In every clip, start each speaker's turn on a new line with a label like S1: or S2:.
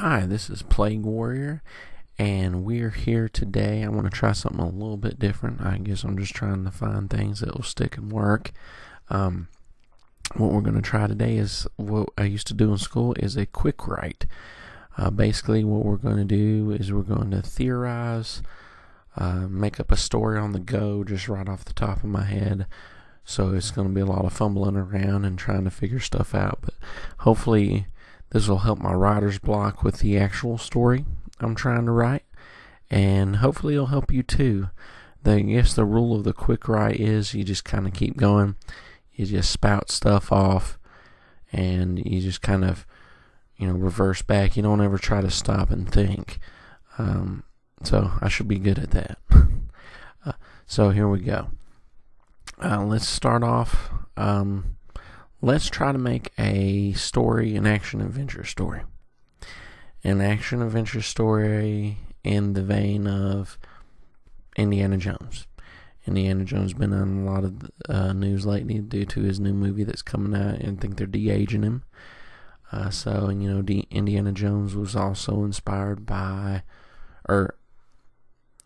S1: Hi, this is Plague Warrior, and we're here today. I want to try something a little bit different. I guess I'm just trying to find things that will stick and work. What we're going to try today is what I used to do in school is a Quickwrite. Basically, what we're going to do is we're going to theorize, make up a story on the go, just right off the top of my head. So it's going to be a lot of fumbling around and trying to figure stuff out, but hopefully this will help my writer's block with the actual story I'm trying to write, and hopefully it'll help you too. I guess the rule of the Quickwrite is you just kind of keep going. You just spout stuff off, and you just kind of, reverse back. You don't ever try to stop and think. So I should be good at that. So here we go. Let's start off. Let's try to make a story, an action-adventure story. An action-adventure story in the vein of Indiana Jones. Indiana Jones has been on a lot of news lately due to his new movie that's coming out, and I think they're de-aging him. Indiana Jones was also inspired by,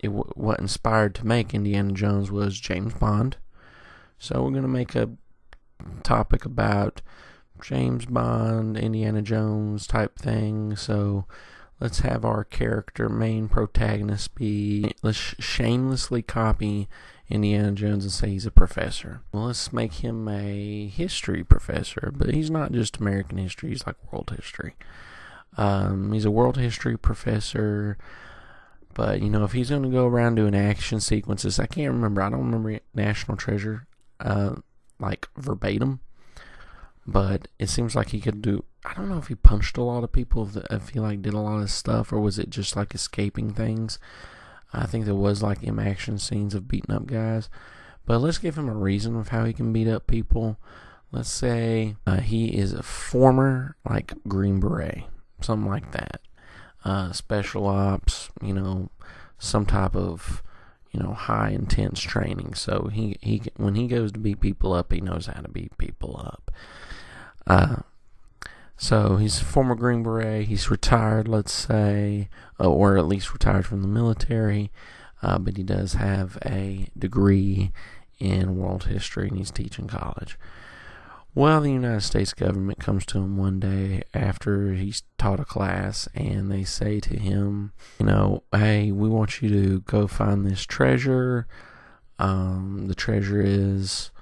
S1: what inspired to make Indiana Jones was James Bond. So we're going to make a topic about James Bond, Indiana Jones type thing. So let's have our main protagonist let's shamelessly copy Indiana Jones and say he's a professor. Well, let's make him a history professor, but he's not just American history, he's like world history. He's a world history professor, but if he's going to go around doing action sequences, I don't remember National Treasure like verbatim, but it seems like he could do. I don't know if he punched a lot of people, if he did a lot of stuff, or was it just like escaping things. I think there was action scenes of beating up guys, but let's give him a reason of how he can beat up people. Let's say he is a former Green Beret, something like that, special ops, some type of high intense training. So he when he goes to beat people up, he knows how to beat people up. So he's a former Green Beret. He's retired, let's say, or at least retired from the military. But he does have a degree in world history, and he's teaching college. Well, the United States government comes to him one day after he's taught a class, and they say to him, hey, we want you to go find this treasure. The treasure is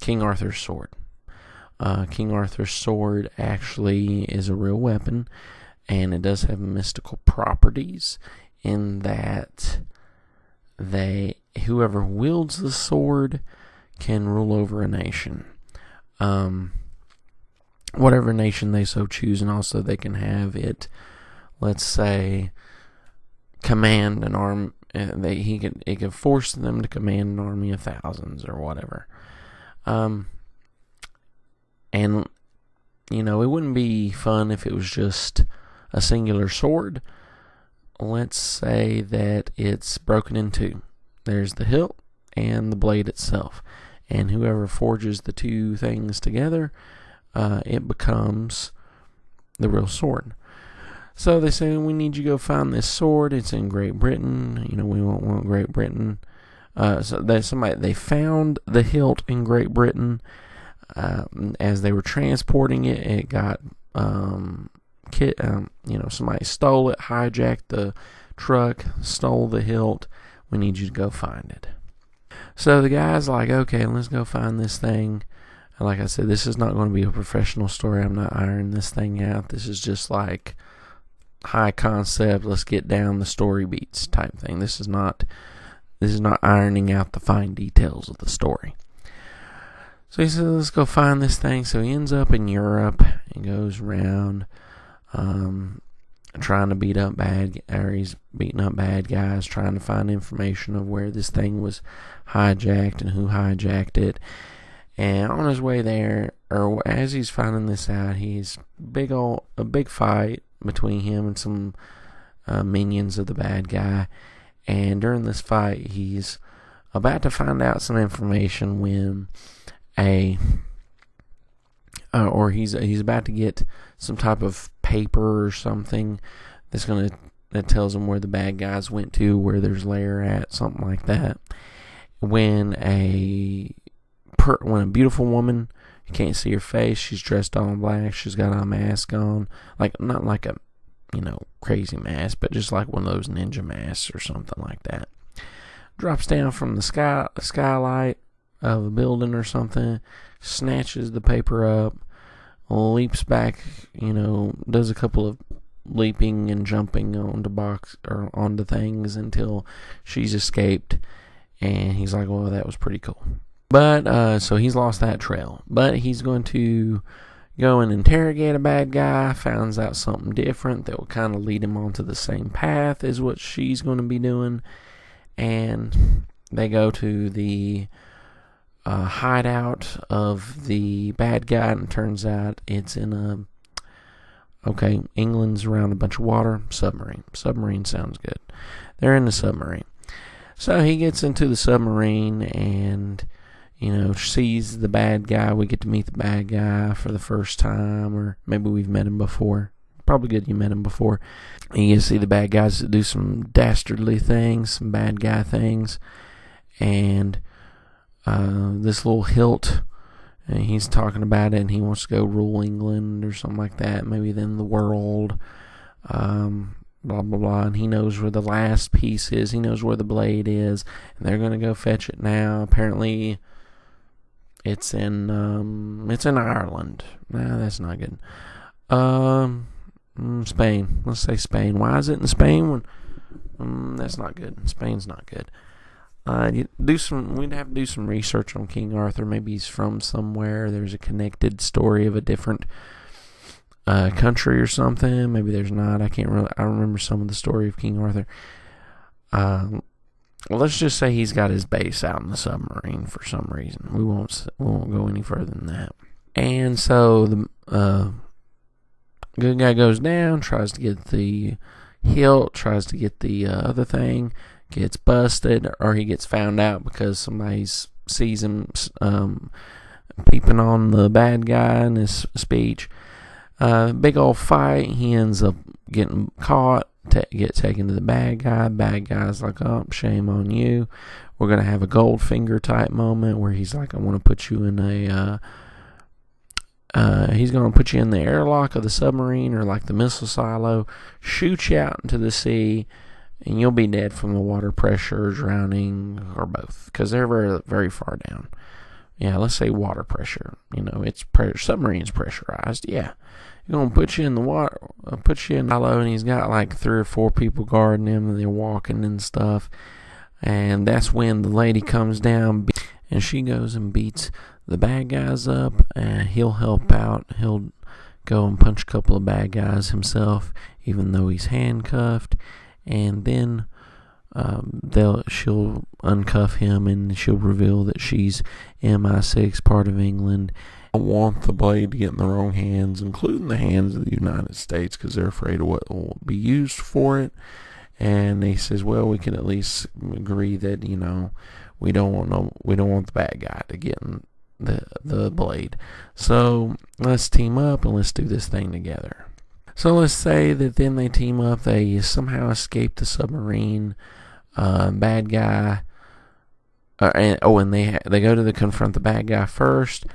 S1: King Arthur's sword. King Arthur's sword actually is a real weapon, and it does have mystical properties in that whoever wields the sword can rule over a nation. Whatever nation they so choose, and also they can have it, let's say, command an army. It could force them to command an army of thousands or whatever. And it wouldn't be fun if it was just a singular sword. Let's say that it's broken in two. There's the hilt and the blade itself. And whoever forges the two things together, it becomes the real sword. So they say, we need you to go find this sword. It's in Great Britain. We want Great Britain. So they found the hilt in Great Britain. As they were transporting it, it got somebody stole it, hijacked the truck, stole the hilt. We need you to go find it. So the guy's like, okay, let's go find this thing. And like I said, this is not going to be a professional story. I'm not ironing this thing out. This is just high concept, let's get down the story beats type thing. This is not ironing out the fine details of the story. So he says, let's go find this thing. So he ends up in Europe and goes around trying to he's beating up bad guys, trying to find information of where this thing was hijacked and who hijacked it. And on his way there, or as he's finding this out, he's a big fight between him and some minions of the bad guy. And during this fight, he's about to find out some information when a or he's about to get some type of paper or something that tells him where the bad guys went to, where there's lair at, something like that. When a beautiful woman, you can't see her face, she's dressed all in black, she's got a mask on, like not like a crazy mask, but just like one of those ninja masks or something like that. Drops down from the skylight of a building or something, snatches the paper up, leaps back, does a couple of leaping and jumping onto things until she's escaped, and he's like, well, that was pretty cool. But so he's lost that trail, but he's going to go and interrogate a bad guy, finds out something different that will kind of lead him onto the same path as what she's going to be doing. And they go to the hideout of the bad guy, and it turns out it's in England's around a bunch of water. Submarine sounds good. They're in the submarine. So he gets into the submarine and sees the bad guy. We get to meet the bad guy for the first time, or maybe we've met him before. Probably good you met him before. And you get to see the bad guys do some dastardly things, some bad guy things. And this little hilt, and he's talking about it, and he wants to go rule England or something like that, maybe then the world, blah, blah, blah. And he knows where the last piece is. He knows where the blade is, and they're going to go fetch it now. Apparently, it's in Ireland. Nah, that's not good. Spain. Let's say Spain. Why is it in Spain? That's not good. Spain's not good. We'd have to do some research on King Arthur. Maybe he's from somewhere. There's a connected story of a different country or something. Maybe there's not. I remember some of the story of King Arthur. Well, let's just say he's got his base out in the submarine for some reason. We won't go any further than that. And so the good guy goes down, tries to get the hilt, tries to get the other thing, gets busted, or he gets found out because somebody sees him peeping on the bad guy in his speech. Big old fight. He ends up getting caught, get taken to the bad guy. Bad guy's like, oh, shame on you. We're going to have a Goldfinger type moment where he's like, I want to put you in he's going to put you in the airlock of the submarine, or like the missile silo, shoot you out into the sea, and you'll be dead from the water pressure, drowning, or both, because they're very, very far down. Yeah, let's say water pressure. It's submarine's pressurized. Yeah, he's going to put you in the water, put you in the silo, and he's got like 3 or 4 people guarding him, and they're walking and stuff. And that's when the lady comes down, and she goes and beats the bad guys up, and he'll help out. He'll go and punch a couple of bad guys himself, even though he's handcuffed. And then she'll uncuff him, and she'll reveal that she's MI6, part of England. I want the blade to get in the wrong hands, including the hands of the United States, because they're afraid of what will be used for it. And he says, well, we can at least agree that we don't want the bad guy to get in the blade. So let's team up and let's do this thing together. So let's say that then they team up. They somehow escape the submarine. Bad guy. And they go to confront the bad guy first,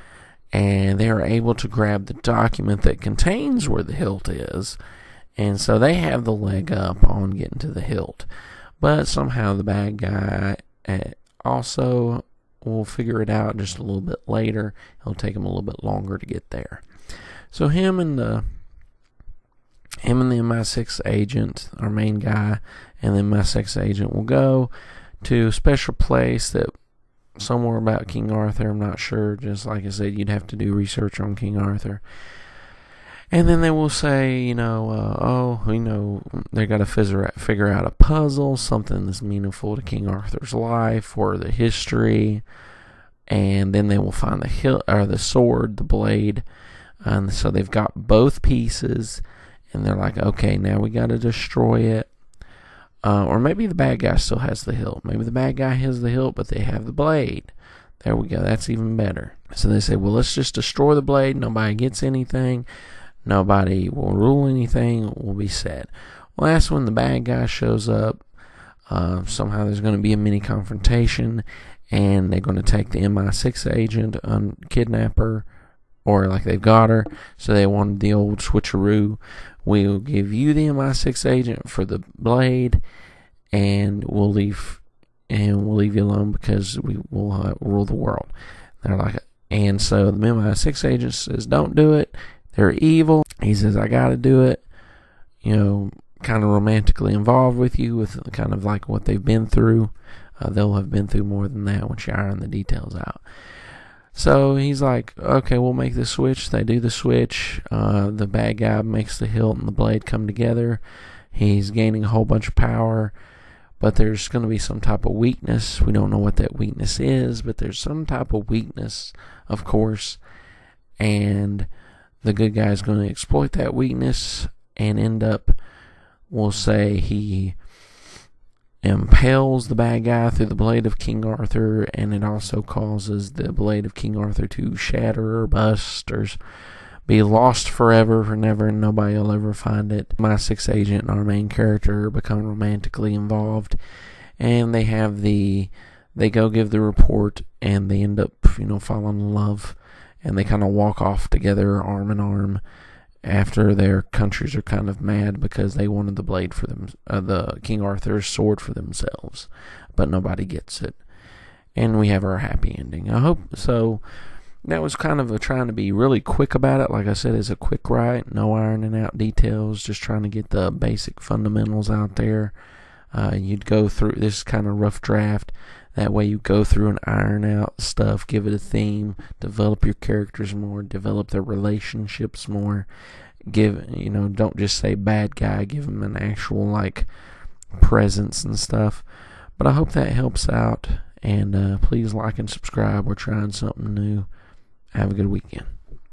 S1: and they are able to grab the document that contains where the hilt is. And so they have the leg up on getting to the hilt. But somehow the bad guy also will figure it out just a little bit later. It'll take him a little bit longer to get there. So him and the MI6 agent, our main guy, and the MI6 agent will go to a special place that somewhere about King Arthur. I'm not sure. Just like I said, you'd have to do research on King Arthur. And then they will say, they got to figure out a puzzle, something that's meaningful to King Arthur's life or the history. And then they will find the hilt, or the sword, the blade. And so they've got both pieces, and they're like, okay, now we got to destroy it. Or maybe the bad guy still has the hilt. Maybe the bad guy has the hilt, but they have the blade. There we go. That's even better. So they say, well, let's just destroy the blade. Nobody gets anything. Nobody will rule anything. We'll be set. Well, that's when the bad guy shows up. Somehow there's going to be a mini confrontation, and they're going to take the MI6 agent, kidnap her, or like they've got her. So they wanted the old switcheroo. We'll give you the MI6 agent for the blade, and we'll leave you alone because we will rule the world. They're like, and so the MI6 agent says, don't do it. They're evil. He says, I got to do it. Kind of romantically involved with you, with kind of like what they've been through. They'll have been through more than that once you iron the details out. So he's like, okay, we'll make the switch. They do the switch. The bad guy makes the hilt and the blade come together. He's gaining a whole bunch of power, but there's going to be some type of weakness. We don't know what that weakness is, but there's some type of weakness, of course, and the good guy is going to exploit that weakness and end up, we'll say, he impales the bad guy through the blade of King Arthur, and it also causes the blade of King Arthur to shatter or bust or be lost forever and never, and nobody will ever find it. My sixth agent and our main character become romantically involved, and they go give the report, and they end up, falling in love, and they kind of walk off together, arm in arm, after their countries are kind of mad because they wanted the blade for them, the King Arthur's sword for themselves, but nobody gets it. And we have our happy ending. I hope so. That was kind of trying to be really quick about it. Like I said, it's a quick write, no ironing out details, just trying to get the basic fundamentals out there. You'd go through this kind of rough draft. That way you go through and iron out stuff, give it a theme, develop your characters more, develop their relationships more. Don't just say bad guy, give them an actual presence and stuff. But I hope that helps out, and please like and subscribe. We're trying something new. Have a good weekend.